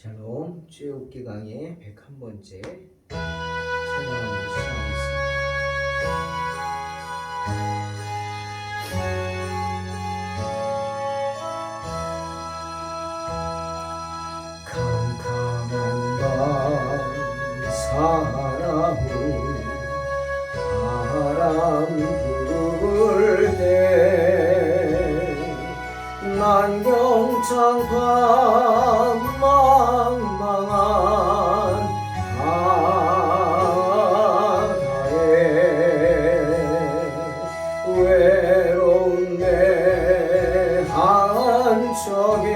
샬롬, 출애굽기 강의 101번째 찬양으로 시작하겠습니다. 캄캄한 밤 사람은 바람 부를 때 난경창판 망망한 바다에 외로운 내 한 척에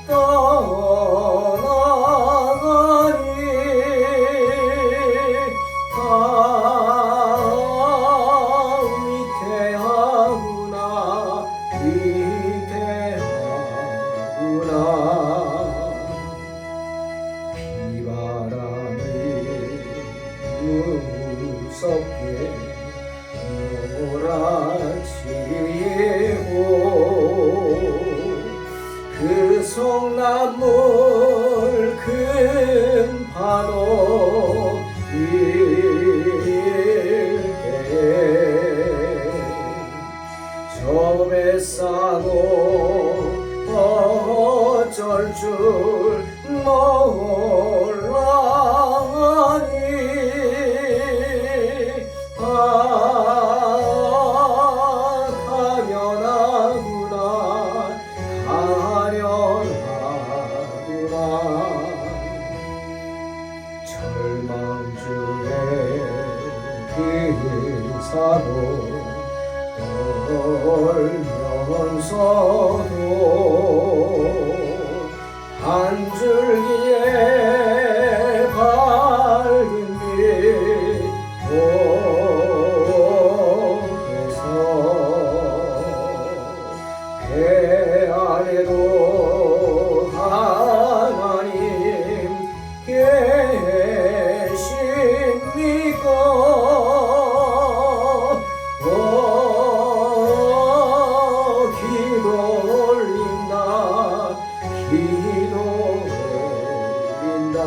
떠나가니 위태하구나 위태하구나 비바람이 무섭게 몰아치고 그 성나물 큰 파도 일때 저 뱃사고 어쩔 줄 몰라니 가련하구나 가련하구나 절망 중에 그 사고 떨면서도 한 줄기의 밝은 빛 속에서 배 안에도 하나님 계십니까? 기도 올린다 기도 올린다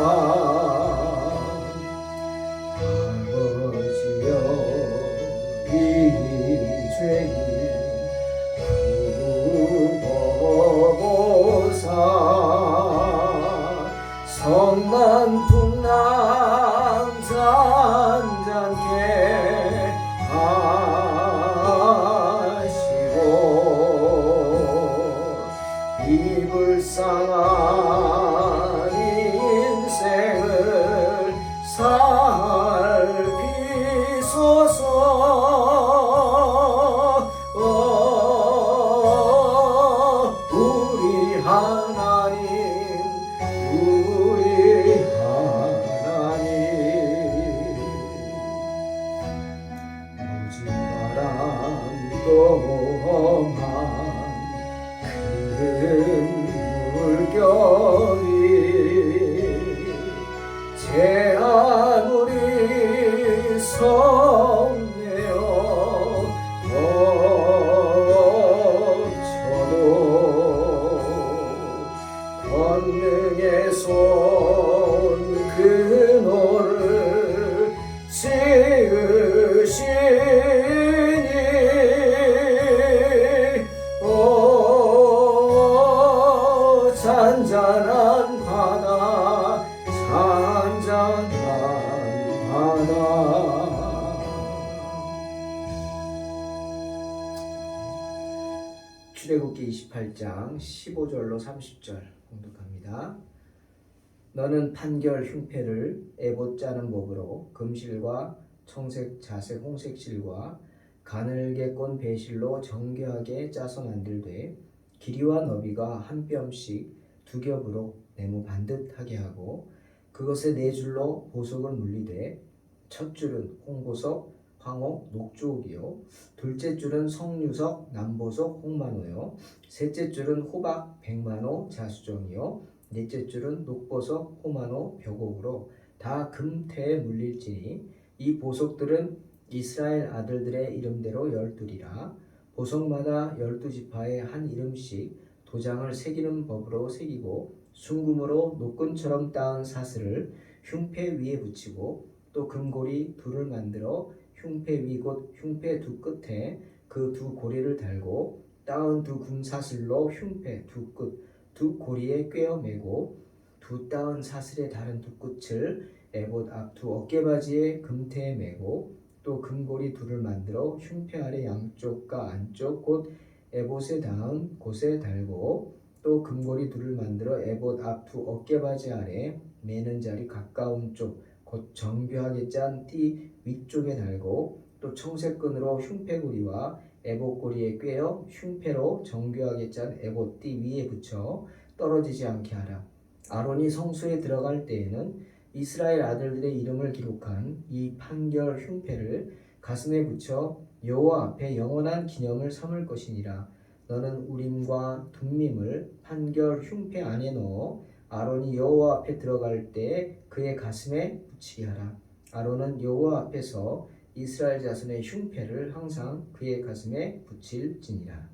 아버지여 이 죄인 굽어보사 성난 풍랑 잔잔케 하시고 이 불쌍한 인생을 살피소서 우리 하나님 우리 하나님 모진 바람 또한 큰 물결이 제 아무리 성내어 덮쳐도 권능의 손 그노를 지으시니 잔잔한 바다 잔잔한 바다 출애굽기 28장 15절로 30절 공독합니다. 너는 판결 흉패를 에봇 짜는 법으로 금실과 청색, 자색, 홍색 실과 가늘게 꼰 배실로 정교하게 짜서 만들되 길이와 너비가 한 뼘씩 두 겹으로 네모 반듯하게 하고 그것에 네 줄로 보석을 물리되 첫 줄은 홍보석, 황옥, 녹주옥이요 둘째 줄은 석류석, 남보석, 홍만호요 셋째 줄은 호박, 백만호, 자수정이요 넷째 줄은 녹보석, 호만호, 벽옥으로 다 금태에 물릴지니 이 보석들은 이스라엘 아들들의 이름대로 12이라 보석마다 12지파에 한 이름씩 도장을 새기는 법으로 새기고 순금으로 노끈처럼 따은 사슬을 흉패 위에 붙이고 또 금고리 둘을 만들어 흉패 위 곧 흉패 두 끝에 그 두 고리를 달고 따은 두 금사슬로 흉패 두 끝 두 고리에 꿰어 매고 두 따은 사슬의 다른 두 끝을 에봇 앞 두 어깨바지에 금태에 매고 또 금고리 둘을 만들어 흉패 아래 양쪽과 안쪽 곧 에봇에 닿은 곳에 달고 또 금고리 둘을 만들어 에봇 앞 두 어깨바지 아래 매는 자리 가까운 쪽 곧 정교하게 짠 띠 위쪽에 달고 또 청색끈으로 흉패고리와 에봇고리에 꿰어 흉패로 정교하게 짠 에봇띠 위에 붙여 떨어지지 않게 하라. 아론이 성소에 들어갈 때에는 이스라엘 아들들의 이름을 기록한 이 판결 흉패를 가슴에 붙여 여호와 앞에 영원한 기념을 삼을 것이니라. 너는 우림과 둠밈을 판결 흉패 안에 넣어 아론이 여호와 앞에 들어갈 때 그의 가슴에 붙이게 하라. 아론은 여호와 앞에서 이스라엘 자손의 흉패를 항상 그의 가슴에 붙일지니라. 아멘.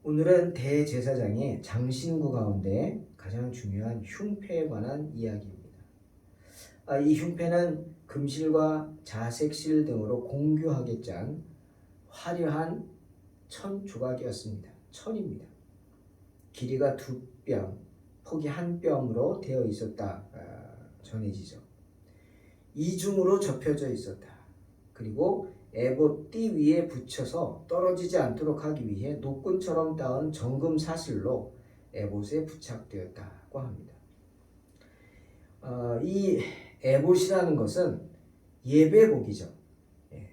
오늘은 대제사장의 장신구 가운데 가장 중요한 흉패에 관한 이야기입니다. 이 흉패는 금실과 자색실 등으로 공교하게 짠 화려한 천 조각이었습니다. 천입니다. 길이가 2뼘, 폭이 1뼘으로 되어 있었다 전해지죠. 이중으로 접혀져 있었다. 그리고 에봇 띠 위에 붙여서 떨어지지 않도록 하기 위해 노끈처럼 따은 정금 사슬로 에봇에 부착되었다고 합니다. 이 에봇이라는 것은 예배복이죠.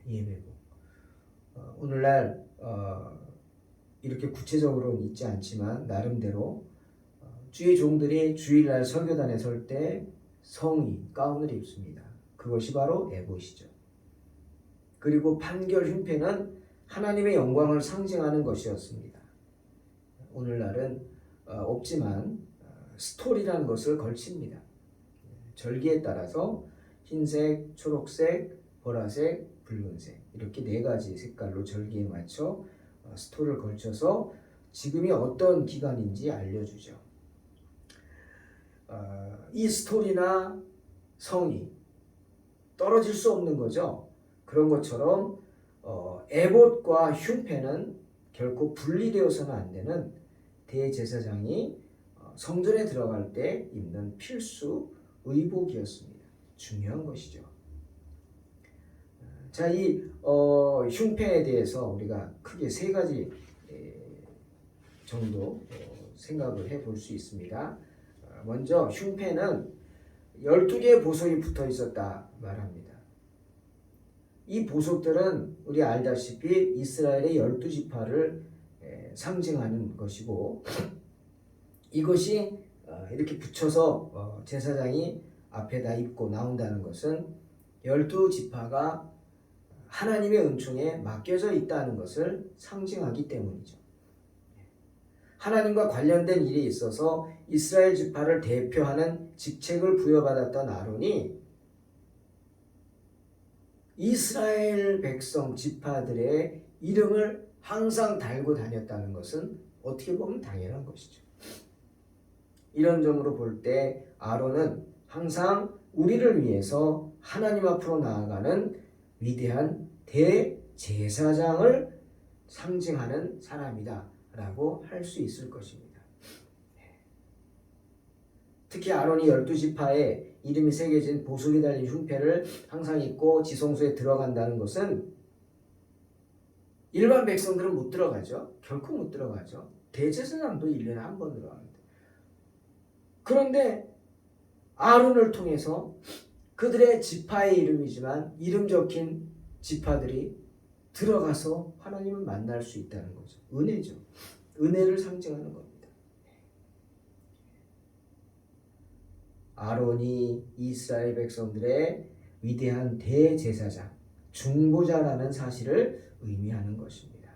예배복. 오늘날 이렇게 구체적으로는 있지 않지만 나름대로 주의 종들이 주일날 설교단에 설 때 성의 가운을 입습니다. 그것이 바로 에봇이죠. 그리고 판결 흉패는 하나님의 영광을 상징하는 것이었습니다. 오늘날은 없지만 스토리라는 것을 걸칩니다. 절기에 따라서 흰색, 초록색, 보라색, 붉은색 이렇게 4가지 색깔로 절기에 맞춰 스토리를 걸쳐서 지금이 어떤 기간인지 알려주죠. 이 스토리나 성이 떨어질 수 없는 거죠. 그런 것처럼 에봇과 흉패는 결코 분리되어서는 안 되는 대제사장이 성전에 들어갈 때 입는 필수 의복이었습니다. 중요한 것이죠. 자, 이 흉패에 대해서 우리가 크게 3가지 정도 생각을 해볼 수 있습니다. 먼저 흉패는 12개의 보석이 붙어 있었다 말합니다. 이 보석들은 우리 알다시피 이스라엘의 12지파를 상징하는 것이고 이것이 이렇게 붙여서 제사장이 앞에다 입고 나온다는 것은 12지파가 하나님의 은총에 맡겨져 있다는 것을 상징하기 때문이죠. 하나님과 관련된 일이 있어서 이스라엘 지파를 대표하는 직책을 부여받았던 아론이 이스라엘 백성 지파들의 이름을 항상 달고 다녔다는 것은 어떻게 보면 당연한 것이죠. 이런 점으로 볼 때 아론은 항상 우리를 위해서 하나님 앞으로 나아가는 위대한 대제사장을 상징하는 사람이다 라고 할 수 있을 것입니다. 특히 아론이 12지파에 이름이 새겨진 보석이 달린 흉패를 항상 입고 지성소에 들어간다는 것은 일반 백성들은 못 들어가죠. 결코 못 들어가죠. 대제사장도 1년에 한 번 들어갑니다. 그런데 아론을 통해서 그들의 지파의 이름이지만 이름 적힌 지파들이 들어가서 하나님을 만날 수 있다는 거죠. 은혜죠. 은혜를 상징하는 겁니다. 아론이 이스라엘 백성들의 위대한 대제사장, 중보자라는 사실을 의미하는 것입니다.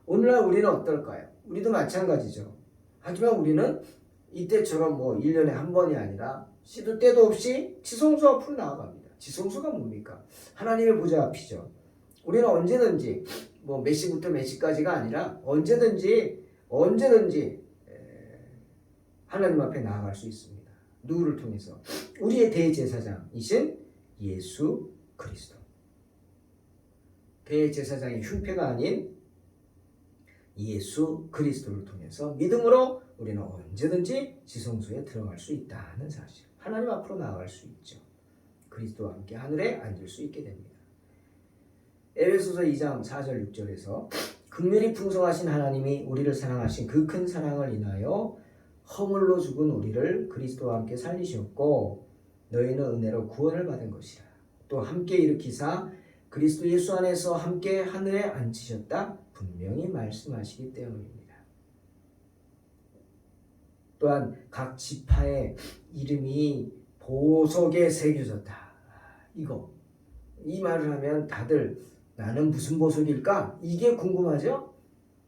오늘날 우리는 어떨까요? 우리도 마찬가지죠. 하지만 우리는 이때처럼 1년에 한 번이 아니라 시도 때도 없이 지성소 앞으로 나아갑니다. 지성소가 뭡니까? 하나님의 보좌 앞이죠. 우리는 언제든지 몇 시부터 몇 시까지가 아니라 언제든지 언제든지 하나님 앞에 나아갈 수 있습니다. 누구를 통해서? 우리의 대제사장이신 예수 그리스도. 대제사장의 흉패가 아닌 예수 그리스도를 통해서 믿음으로 우리는 언제든지 지성소에 들어갈 수 있다는 사실. 하나님 앞으로 나아갈 수 있죠. 그리스도와 함께 하늘에 앉을 수 있게 됩니다. 에베소서 2장 4절 6절에서 긍휼이 풍성하신 하나님이 우리를 사랑하신 그 큰 사랑을 인하여 허물로 죽은 우리를 그리스도와 함께 살리셨고 너희는 은혜로 구원을 받은 것이라. 또 함께 일으키사 그리스도 예수 안에서 함께 하늘에 앉히셨다 분명히 말씀하시기 때문입니다. 또한 각 지파의 이름이 보석에 새겨졌다. 이 말을 하면 다들 나는 무슨 보석일까? 이게 궁금하죠?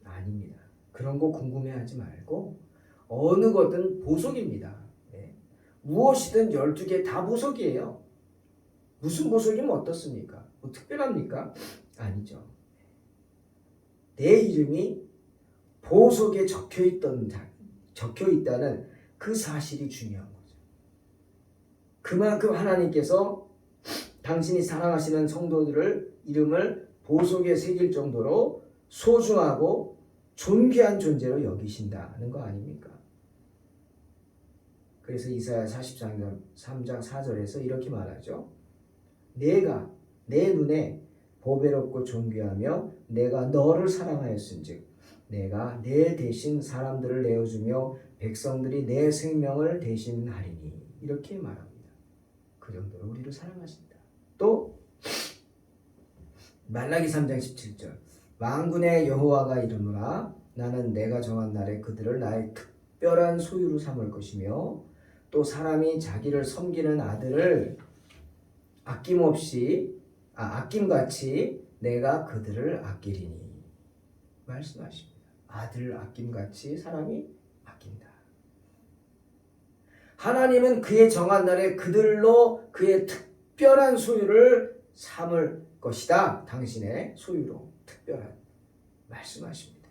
아닙니다. 그런 거 궁금해하지 말고 어느 것든 보석입니다. 무엇이든 12개 다 보석이에요. 무슨 보석이면 어떻습니까? 뭐 특별합니까? 아니죠. 내 이름이 보석에 적혀 있다는 그 사실이 중요한 거죠. 그만큼 하나님께서 당신이 사랑하시는 성도들을 이름을 보석에 새길 정도로 소중하고 존귀한 존재로 여기신다는 거 아닙니까? 그래서 이사야 43장 4절에서 이렇게 말하죠. 내가 내 눈에 보배롭고 존귀하며 내가 너를 사랑하였은즉 내가 내 대신 사람들을 내어주며 백성들이 내 생명을 대신하리니 이렇게 말합니다. 그 정도로 우리를 사랑하신다. 또 말라기 3장 17절 만군의 여호와가 이르노라 나는 내가 정한 날에 그들을 나의 특별한 소유로 삼을 것이며 또 사람이 자기를 섬기는 아들을 아낌같이 내가 그들을 아끼리니 말씀하십니다. 아들 아낌같이 사람이 아낀다. 하나님은 그의 정한 날에 그들로 그의 특별한 소유를 삼을 것이다. 당신의 소유로 특별한 말씀하십니다.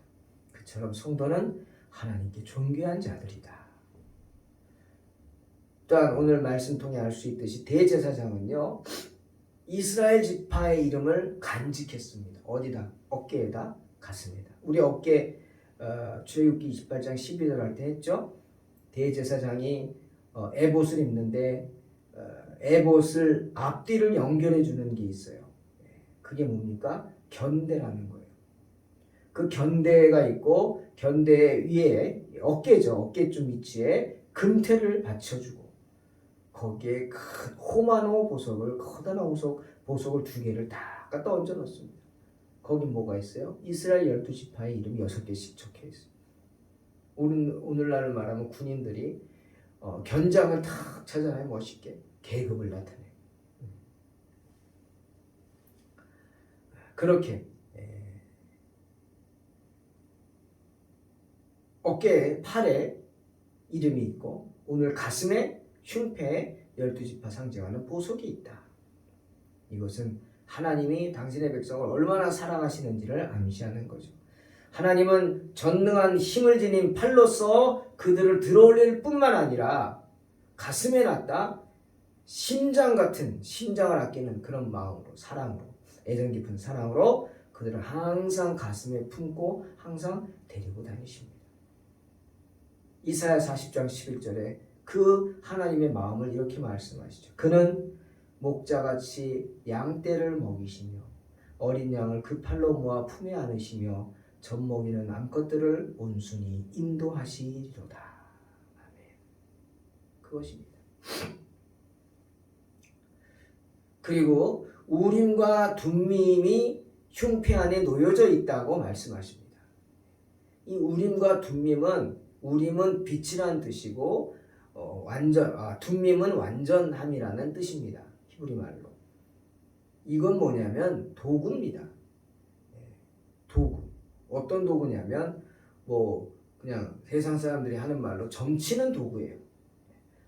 그처럼 성도는 하나님께 존귀한 자들이다. 또한 오늘 말씀 통해 알 수 있듯이 대제사장은요 이스라엘 지파의 이름을 간직했습니다. 어디다? 어깨에다, 가슴에다. 우리 어깨 출애굽기 28장 12절 할 때 했죠. 대제사장이 에봇을 입는데 에봇을 앞뒤를 연결해 주는 게 있어요. 그게 뭡니까? 견대라는 거예요. 그 견대가 있고 견대 위에 어깨죠. 어깨쯤 위치에 금태를 받쳐주고 거기에 큰 호마노 보석을 커다란 보석을 2개를 다 갖다 얹어 놓습니다. 거기 뭐가 있어요? 이스라엘 12지파의 이름이 6개씩 적혀 있어요. 오늘날을 말하면 군인들이 견장을 탁 찾아내요. 멋있게 계급을 나타내요. 그렇게 어깨에 팔에 이름이 있고 오늘 가슴에 흉패에 12지파 상징하는 보석이 있다. 이것은 하나님이 당신의 백성을 얼마나 사랑하시는지를 암시하는 거죠. 하나님은 전능한 힘을 지닌 팔로서 그들을 들어올릴 뿐만 아니라 가슴에 놨다 심장 같은 심장을 아끼는 그런 마음으로 사랑으로 애정 깊은 사랑으로 그들을 항상 가슴에 품고 항상 데리고 다니십니다. 이사야 40장 11절에 그 하나님의 마음을 이렇게 말씀하시죠. 그는 목자같이 양떼를 먹이시며 어린 양을 그 팔로 모아 품에 안으시며 젖먹이는 암컷들을 온순히 인도하시리로다. 아멘. 그것입니다. 그리고 우림과 둠밈이 흉패 안에 놓여져 있다고 말씀하십니다. 이 우림과 둠밈은 우림은 빛이라는 뜻이고 둠밈은 완전함이라는 뜻입니다. 히브리 말로. 이건 뭐냐면 도구입니다. 도구. 어떤 도구냐면 그냥 세상 사람들이 하는 말로 점치는 도구예요.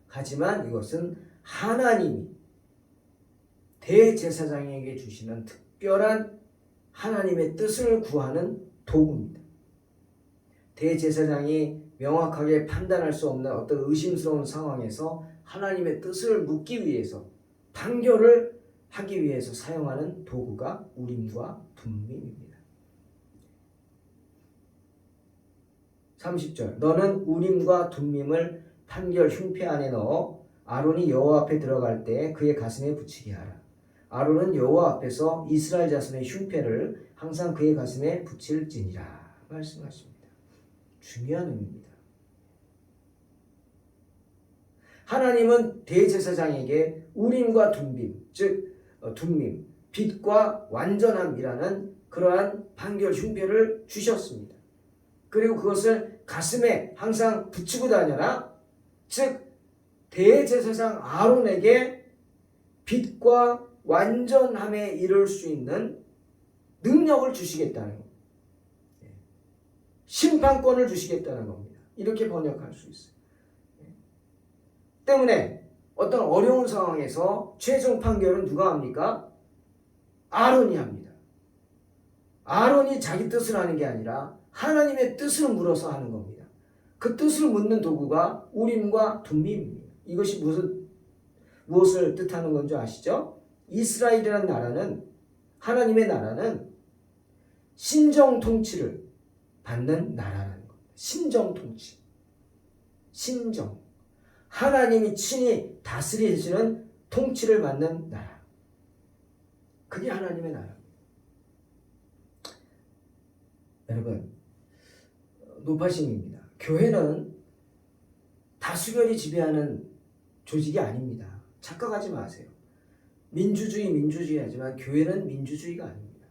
하지만 이것은 하나님이 대제사장에게 주시는 특별한 하나님의 뜻을 구하는 도구입니다. 대제사장이 명확하게 판단할 수 없는 어떤 의심스러운 상황에서 하나님의 뜻을 묻기 위해서 판결을 하기 위해서 사용하는 도구가 우림과 둠밈입니다. 30절 너는 우림과 둠밈을 판결 흉패 안에 넣어 아론이 여호와 앞에 들어갈 때 그의 가슴에 붙이게 하라. 아론은 여호와 앞에서 이스라엘 자손의 흉패를 항상 그의 가슴에 붙일지니라 말씀하십니다. 중요한 의미입니다. 하나님은 대제사장에게 우림과 둠밈, 즉 둠밈, 빛과 완전함이라는 그러한 판결 흉패를 주셨습니다. 그리고 그것을 가슴에 항상 붙이고 다녀라. 즉 대제사장 아론에게 빛과 완전함에 이를 수 있는 능력을 주시겠다는 겁니다. 심판권을 주시겠다는 겁니다. 이렇게 번역할 수 있어요. 때문에 어떤 어려운 상황에서 최종 판결은 누가 합니까? 아론이 합니다. 아론이 자기 뜻을 하는 게 아니라 하나님의 뜻을 물어서 하는 겁니다. 그 뜻을 묻는 도구가 우림과 둠밈입니다. 이것이 무엇을 뜻하는 건지 아시죠? 이스라엘이라는 나라는, 하나님의 나라는 신정 통치를 받는 나라라는 겁니다. 신정 통치. 신정. 하나님이 친히 다스리시는 통치를 받는 나라. 그게 하나님의 나라입니다. 여러분, 노파심입니다. 교회는 다수결이 지배하는 조직이 아닙니다. 착각하지 마세요. 민주주의 하지만 교회는 민주주의가 아닙니다.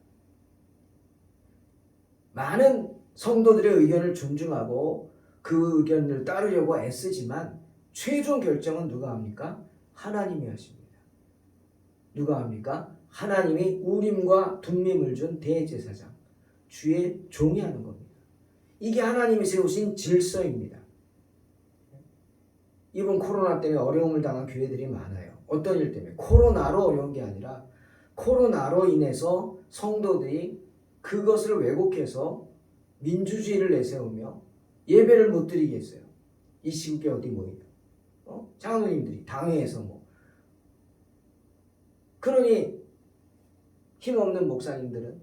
많은 성도들의 의견을 존중하고 그 의견을 따르려고 애쓰지만 최종 결정은 누가 합니까? 하나님이 하십니다. 누가 합니까? 하나님이 우림과 둠밈을 준 대제사장, 주의 종이 하는 겁니다. 이게 하나님이 세우신 질서입니다. 이번 코로나 때문에 어려움을 당한 교회들이 많아요. 어떤 일 때문에? 코로나로 어려운 게 아니라 코로나로 인해서 성도들이 그것을 왜곡해서 민주주의를 내세우며 예배를 못 드리겠어요. 이 시국에 어디 모이면 장로님들이 당회에서 그러니 힘없는 목사님들은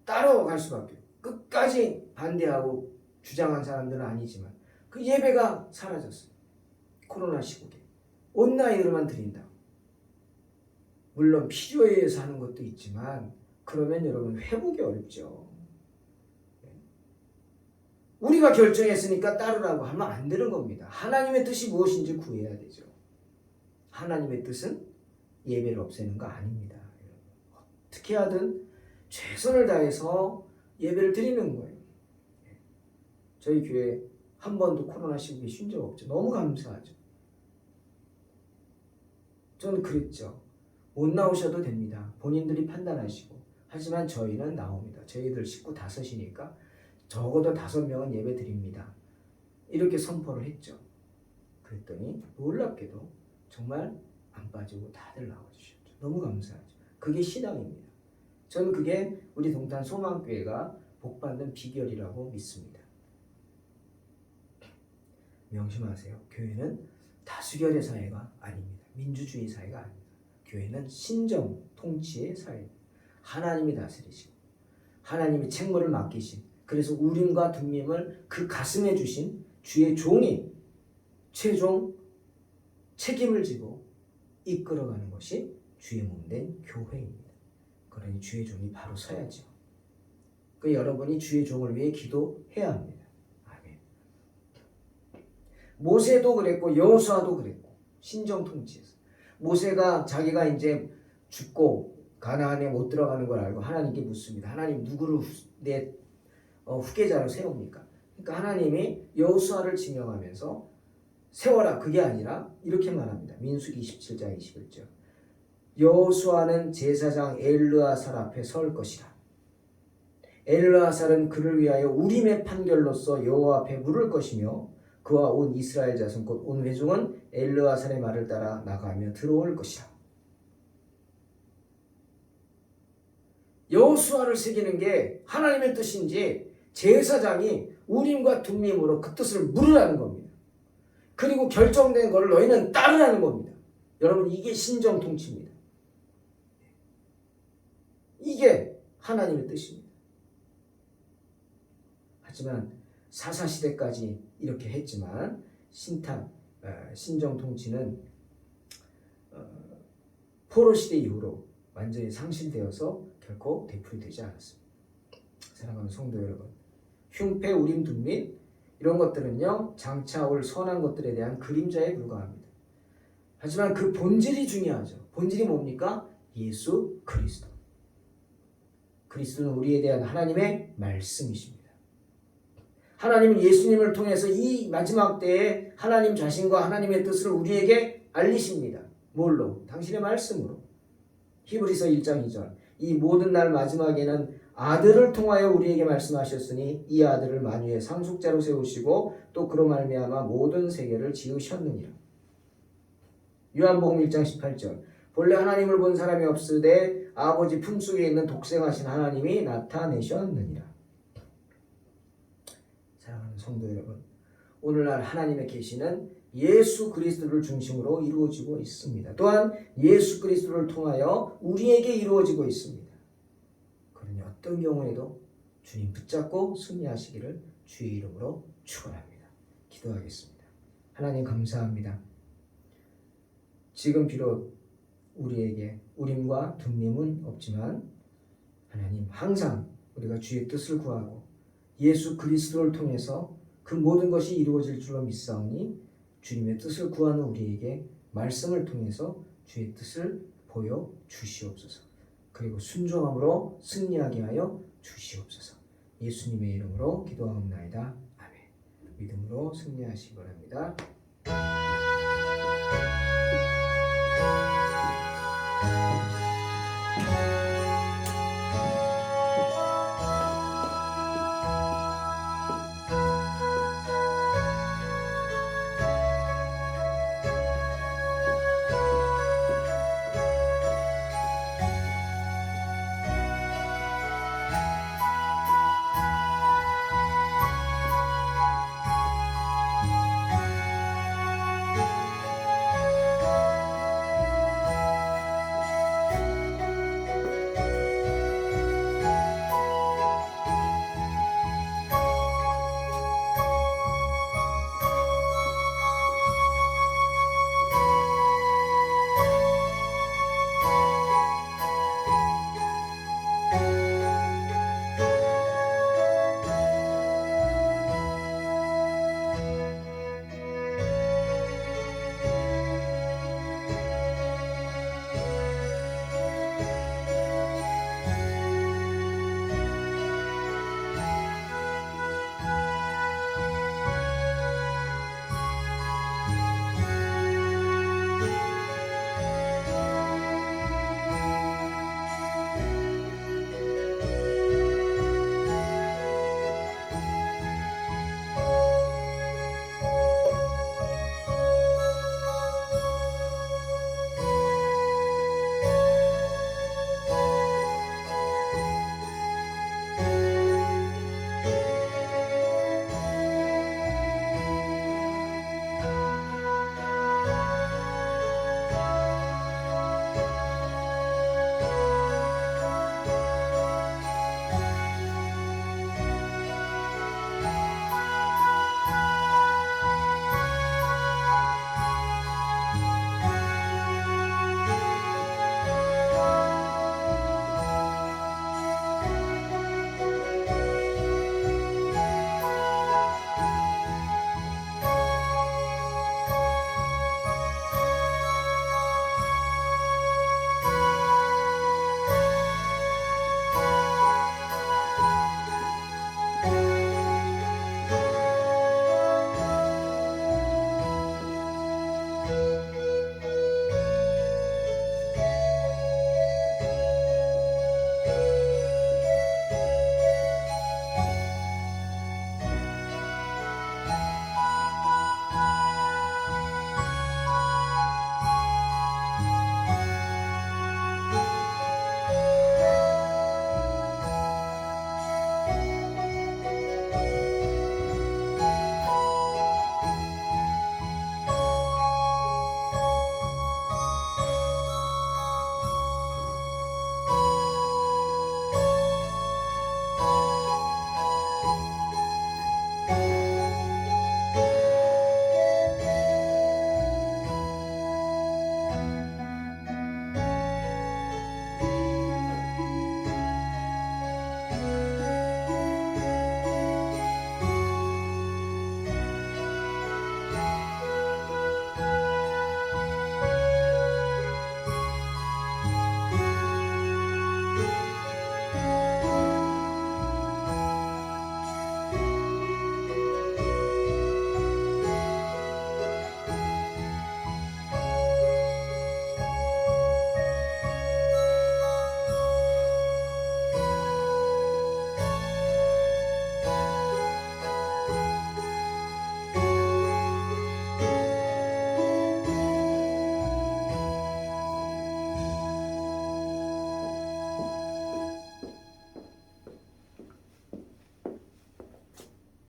따라갈 수밖에 끝까지 반대하고 주장한 사람들은 아니지만 그 예배가 사라졌어요. 코로나 시국에 온 나이로만 드린다. 물론 필요에 의해서 하는 것도 있지만 그러면 여러분 회복이 어렵죠. 우리가 결정했으니까 따르라고 하면 안 되는 겁니다. 하나님의 뜻이 무엇인지 구해야 되죠. 하나님의 뜻은 예배를 없애는 거 아닙니다. 어떻게 하든 최선을 다해서 예배를 드리는 거예요. 저희 교회 한 번도 코로나 시국에 쉰 적 없죠. 너무 감사하죠. 저는 그랬죠. 못 나오셔도 됩니다. 본인들이 판단하시고. 하지만 저희는 나옵니다. 저희들 식구 5이니까 적어도 5명은 예배 드립니다. 이렇게 선포를 했죠. 그랬더니 놀랍게도 정말 안 빠지고 다들 나와주셨죠. 너무 감사하죠. 그게 신앙입니다. 저는 그게 우리 동탄 소망교회가 복받는 비결이라고 믿습니다. 명심하세요. 교회는 다수결의 사회가 아닙니다. 민주주의 사회가 아닙니다. 교회는 신정 통치의 사회입니다. 하나님이 다스리시고 하나님이 책무를 맡기신, 그래서 우림과 둠밈을 그 가슴에 주신 주의 종이 최종 책임을 지고 이끌어가는 것이 주의 몸된 교회입니다. 그러니 주의 종이 바로 서야죠. 그 여러분이 주의 종을 위해 기도해야 합니다. 아멘. 모세도 그랬고 여호수아도 그랬고 신정 통치에서 모세가 자기가 이제 죽고 가나안에 못 들어가는 걸 알고 하나님께 묻습니다. 하나님 누구를 내 후계자로 세웁니까? 그러니까 하나님이 여호수아를 지명하면서 세워라, 그게 아니라 이렇게 말합니다. 민수기 27장 21절. 여호수아는 제사장 엘르아살 앞에 설 것이라. 엘르아살은 그를 위하여 우림의 판결로서 여호와 앞에 물을 것이며 그와 온 이스라엘 자손 곧 온 회중은 엘르아살의 말을 따라 나가며 들어올 것이라. 여호수아를 새기는 게 하나님의 뜻인지 제사장이 우림과 둠밈으로 그 뜻을 물으라는 겁니다. 그리고 결정된 것을 너희는 따르라는 겁니다. 여러분, 이게 신정 통치입니다. 이게 하나님의 뜻입니다. 하지만 사사시대까지 이렇게 했지만 신정 통치는 포로 시대 이후로 완전히 상실되어서 결코 되풀이되지 않았습니다. 사랑하는 성도 여러분, 흉패, 우림, 둠밈 이런 것들은요 장차 올 선한 것들에 대한 그림자에 불과합니다. 하지만 그 본질이 중요하죠. 본질이 뭡니까? 예수 그리스도. 그리스도는 우리에 대한 하나님의 말씀이십니다. 하나님은 예수님을 통해서 이 마지막 때에 하나님 자신과 하나님의 뜻을 우리에게 알리십니다. 뭘로? 당신의 말씀으로. 히브리서 1장 2절. 이 모든 날 마지막에는 아들을 통하여 우리에게 말씀하셨으니 이 아들을 만유의 상속자로 세우시고 또 그로 말미암아 모든 세계를 지으셨느니라. 요한복음 1장 18절. 본래 하나님을 본 사람이 없으되 아버지 품속에 있는 독생하신 하나님이 나타내셨느니라. 사랑하는 성도 여러분, 오늘날 하나님의 계시는 예수 그리스도를 중심으로 이루어지고 있습니다. 또한 예수 그리스도를 통하여 우리에게 이루어지고 있습니다. 그러니 어떤 경우에도 주님 붙잡고 승리하시기를 주의 이름으로 축원합니다. 기도하겠습니다. 하나님 감사합니다. 지금 비록 우리에게 우림과 둠밈은 없지만 하나님 항상 우리가 주의 뜻을 구하고 예수 그리스도를 통해서 그 모든 것이 이루어질 줄로 믿사오니 주님의 뜻을 구하는 우리에게 말씀을 통해서 주의 뜻을 보여 주시옵소서. 그리고 순종함으로 승리하게 하여 주시옵소서. 예수님의 이름으로 기도하옵나이다. 아멘. 믿음으로 승리하시기 바랍니다.